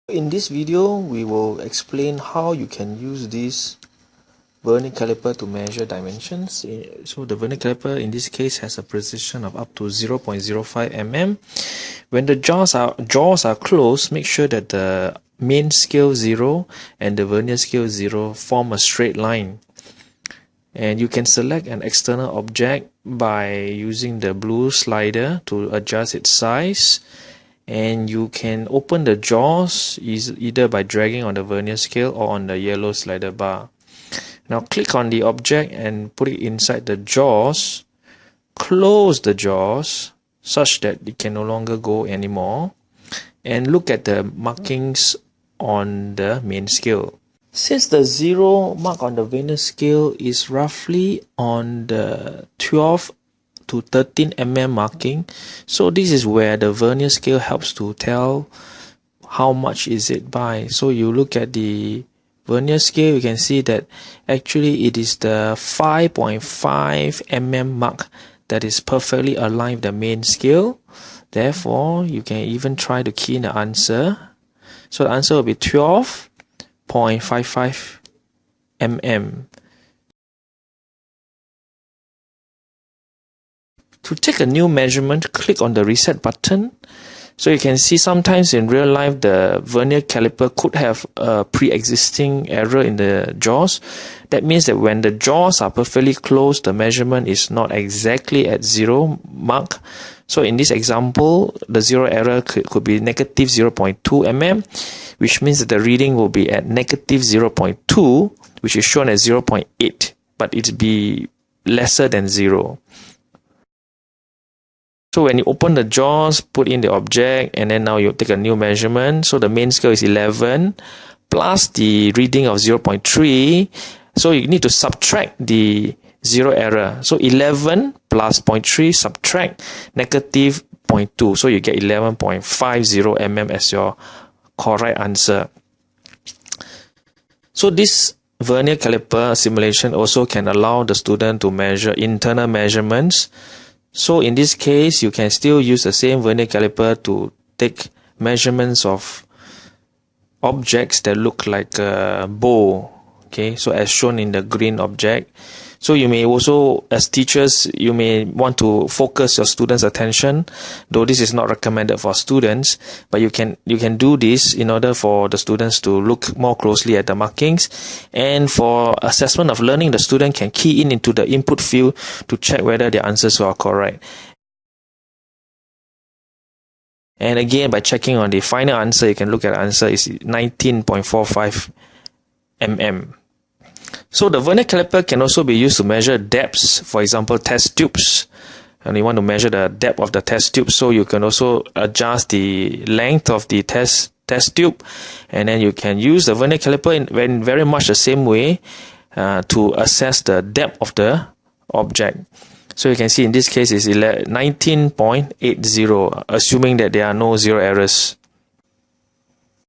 In this video, we will explain how you can use this vernier caliper to measure dimensions. So the vernier caliper in this case has a precision of up to 0.05 mm. When the jaws are closed, make sure that the main scale 0 and the vernier scale 0 form a straight line. And you can select an external object by using the blue slider to adjust its size. And you can open the jaws either by dragging on the vernier scale or on the yellow slider bar. Now click on the object and put it inside the jaws. Close the jaws such that it can no longer go anymore. And look at the markings on the main scale. Since the 0 mark on the vernier scale is roughly on the 12 to 13 mm marking, so this is where the vernier scale helps to tell how much is it by. So you look at the vernier scale, you can see that actually it is the 5.5 mm mark that is perfectly aligned with the main scale. Therefore, you can even try to key in the answer. So the answer will be 12.55 mm. To take a new measurement, click on the reset button. So you can see sometimes in real life the vernier caliper could have a pre-existing error in the jaws. That means that when the jaws are perfectly closed, the measurement is not exactly at 0 mark. So in this example, the 0 error could be negative 0.2 mm, which means that the reading will be at negative 0.2, which is shown as 0.8, but it will be lesser than 0. So when you open the jaws, put in the object, and then now you take a new measurement. So the main scale is 11 plus the reading of 0.3. So you need to subtract the 0 error. So 11 plus 0.3 subtract negative 0.2. So you get 11.50 mm as your correct answer. So this vernier caliper simulation also can allow the student to measure internal measurements. So in this case, you can still use the same vernier caliper to take measurements of objects that look like a bow. Okay, so as shown in the green object. So you may also, as teachers, you may want to focus your students' attention, though this is not recommended for students, but you can do this in order for the students to look more closely at the markings. And for assessment of learning, the student can key into the input field to check whether the answers are correct. And again, by checking on the final answer, you can look at the answer is 19.45 mm. So the vernier caliper can also be used to measure depths, for example, test tubes. And you want to measure the depth of the test tube, so you can also adjust the length of the test tube, and then you can use the vernier caliper in very much the same way to assess the depth of the object. So you can see in this case is 19.80, assuming that there are no 0 errors.